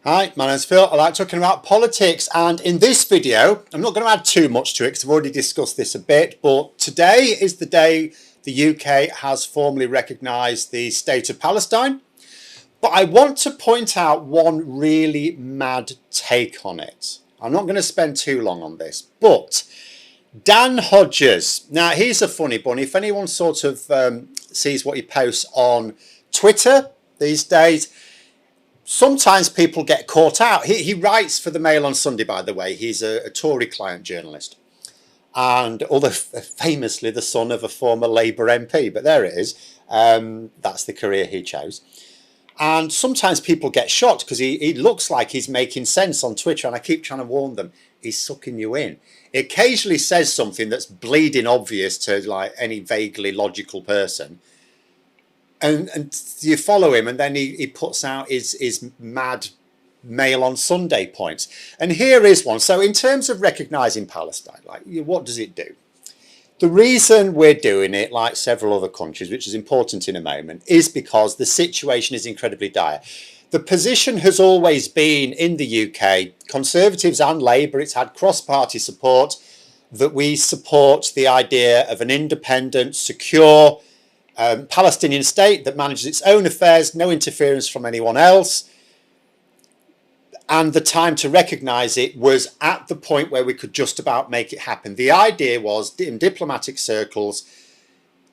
Hi, my name's Phil. I like talking about politics, and in this video, I'm not going to add too much to it because I've already discussed this a bit, but today is the day the UK has formally recognised the state of Palestine. But I want to point out one really mad take on it. I'm not going to spend too long on this, but Dan Hodges. Now, he's a funny bunny. If anyone sort of sees what he posts on Twitter these days, sometimes people get caught out. He writes for the Mail on Sunday, by the way. He's a Tory client journalist. And although famously the son of a former Labour MP, but there it is. That's the career he chose. And sometimes people get shocked because he looks like he's making sense on Twitter. And I keep trying to warn them, he's sucking you in. He occasionally says something that's bleeding obvious to like any vaguely logical person. And you follow him, and then he puts out his mad Mail on Sunday points. And here is one. So in terms of recognising Palestine, like what does it do? The reason we're doing it, like several other countries, which is important in a moment, is because the situation is incredibly dire. The position has always been in the UK, Conservatives and Labour, it's had cross-party support, that we support the idea of an independent, secure, Palestinian state that manages its own affairs, no interference from anyone else. And the time to recognise it was at the point where we could just about make it happen. The idea was, in diplomatic circles,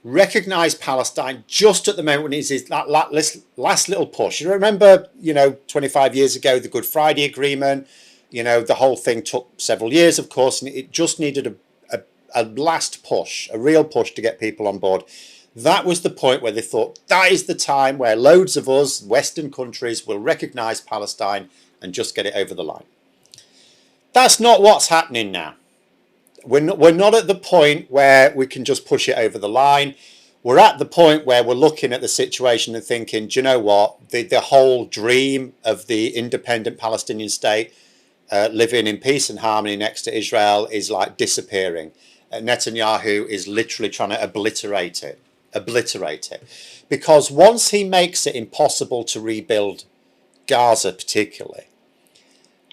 recognise Palestine just at the moment when it is that last little push. You remember, 25 years ago, the Good Friday Agreement, the whole thing took several years, of course, and it just needed a last push, a real push to get people on board. That was the point where they thought that is the time where loads of us, Western countries, will recognise Palestine and just get it over the line. That's not what's happening now. We're not at the point where we can just push it over the line. We're at the point where we're looking at the situation and thinking, do you know what? The whole dream of the independent Palestinian state living in peace and harmony next to Israel is like disappearing. Netanyahu is literally trying to obliterate it, because once he makes it impossible to rebuild Gaza particularly,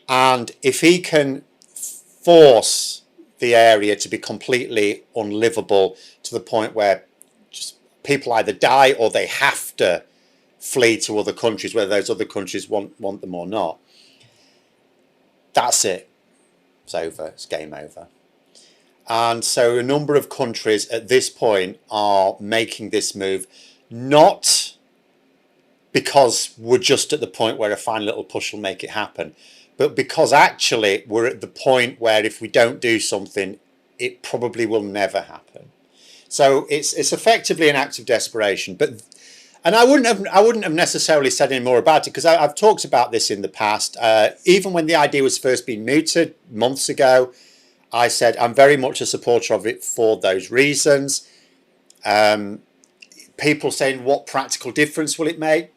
and if he can force the area to be completely unlivable to the point where just people either die or they have to flee to other countries, whether those other countries want them or not, that's it. It's over. It's game over. And so a number of countries at this point are making this move, not because we're just at the point where a fine little push will make it happen, but because actually we're at the point where if we don't do something, it probably will never happen. So it's effectively an act of desperation. And I wouldn't have necessarily said any more about it because I've talked about this in the past. Even when the idea was first being mooted months ago, I said I'm very much a supporter of it for those reasons. People saying, what practical difference will it make?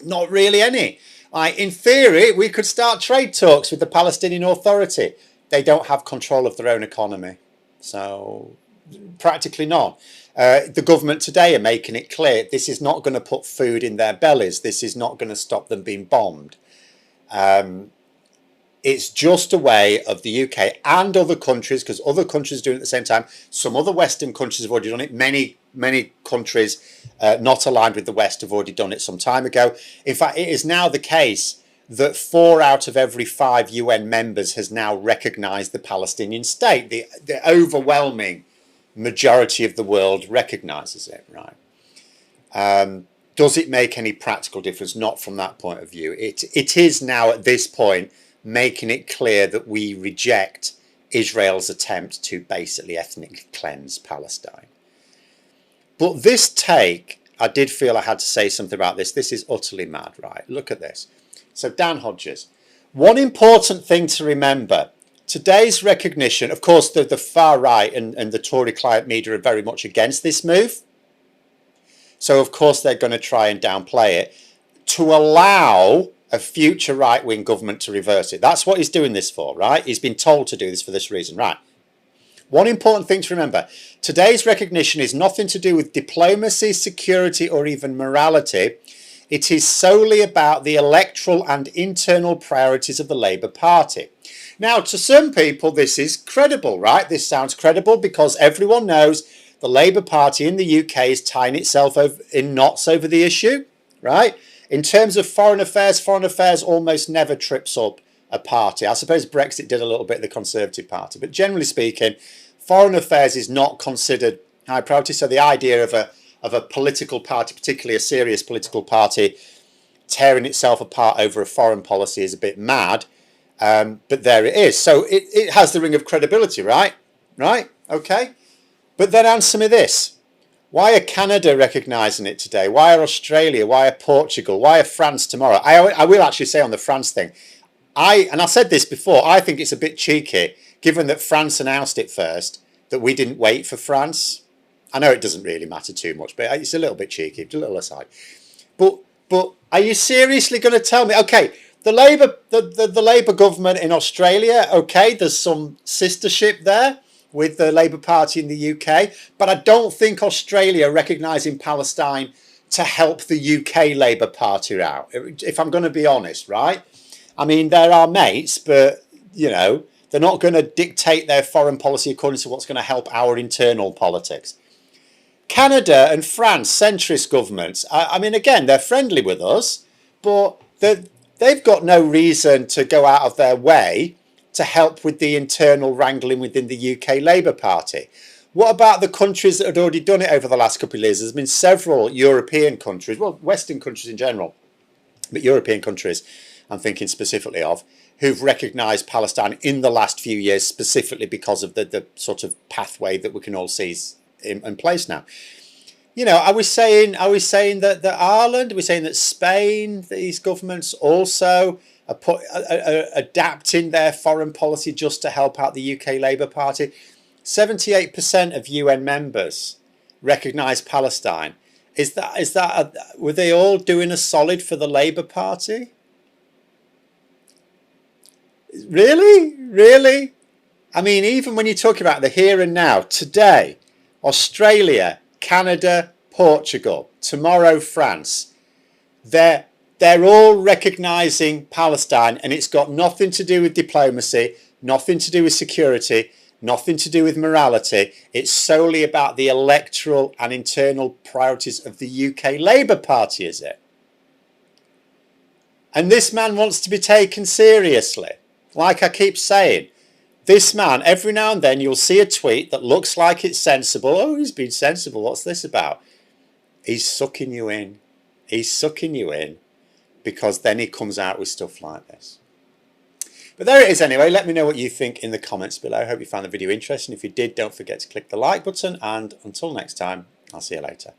Not really any. In theory, we could start trade talks with the Palestinian Authority. They don't have control of their own economy. So practically none. The government today are making it clear this is not going to put food in their bellies. This is not going to stop them being bombed. It's just a way of the UK and other countries, because other countries are doing it at the same time. Some other Western countries have already done it. Many countries not aligned with the West have already done it some time ago. In fact, it is now the case that 4 out of every 5 UN members has now recognised the Palestinian state. The overwhelming majority of the world recognises it, right? Does it make any practical difference? Not from that point of view. It is now at this point making it clear that we reject Israel's attempt to basically ethnically cleanse Palestine. But this take, I did feel I had to say something about this. This is utterly mad, right? Look at this. So Dan Hodges, one important thing to remember, today's recognition, of course, the far right and the Tory client media are very much against this move. So, of course, they're going to try and downplay it to allow a future right-wing government to reverse it. That's what he's doing this for, right? He's been told to do this for this reason, right? One important thing to remember, today's recognition is nothing to do with diplomacy, security, or even morality. It is solely about the electoral and internal priorities of the Labour Party. Now, to some people, this is credible, right? This sounds credible because everyone knows the Labour Party in the UK is tying itself in knots over the issue, right? In terms of foreign affairs almost never trips up a party. I suppose Brexit did a little bit of the Conservative Party, but generally speaking, foreign affairs is not considered high priority. So the idea of a political party, particularly a serious political party, tearing itself apart over a foreign policy is a bit mad. But there it is. So it has the ring of credibility, right? Right? Okay. But then answer me this. Why are Canada recognising it today? Why are Australia? Why are Portugal? Why are France tomorrow? I will actually say on the France thing, and I said this before, I think it's a bit cheeky, given that France announced it first, that we didn't wait for France. I know it doesn't really matter too much, but it's a little bit cheeky, a little aside. But are you seriously going to tell me, okay, the Labour government in Australia, okay, there's some sistership there with the Labour Party in the UK, but I don't think Australia are recognising Palestine to help the UK Labour Party out, if I'm going to be honest, right? I mean, they're our mates, but, you know, they're not going to dictate their foreign policy according to what's going to help our internal politics. Canada and France, centrist governments, I mean, again, they're friendly with us, but they've got no reason to go out of their way to help with the internal wrangling within the UK Labour Party. What about the countries that had already done it over the last couple of years? There's been several European countries, well, Western countries in general, but European countries I'm thinking specifically of, who've recognised Palestine in the last few years, specifically because of the sort of pathway that we can all see in place now. You know, are we saying that Ireland, are we saying that Spain, these governments also are adapting their foreign policy just to help out the UK Labour Party? 78% of UN members recognise Palestine. Were they all doing a solid for the Labour Party? Really? Really? I mean, even when you talk about the here and now, today, Australia, Canada, Portugal, tomorrow France, they're all recognising Palestine, and it's got nothing to do with diplomacy, nothing to do with security, nothing to do with morality. It's solely about the electoral and internal priorities of the UK Labour Party, is it? And this man wants to be taken seriously. Like I keep saying, this man, every now and then you'll see a tweet that looks like it's sensible. Oh, he's been sensible. What's this about? He's sucking you in. He's sucking you in because then he comes out with stuff like this. But there it is anyway. Let me know what you think in the comments below. I hope you found the video interesting. If you did, don't forget to click the like button. And until next time, I'll see you later.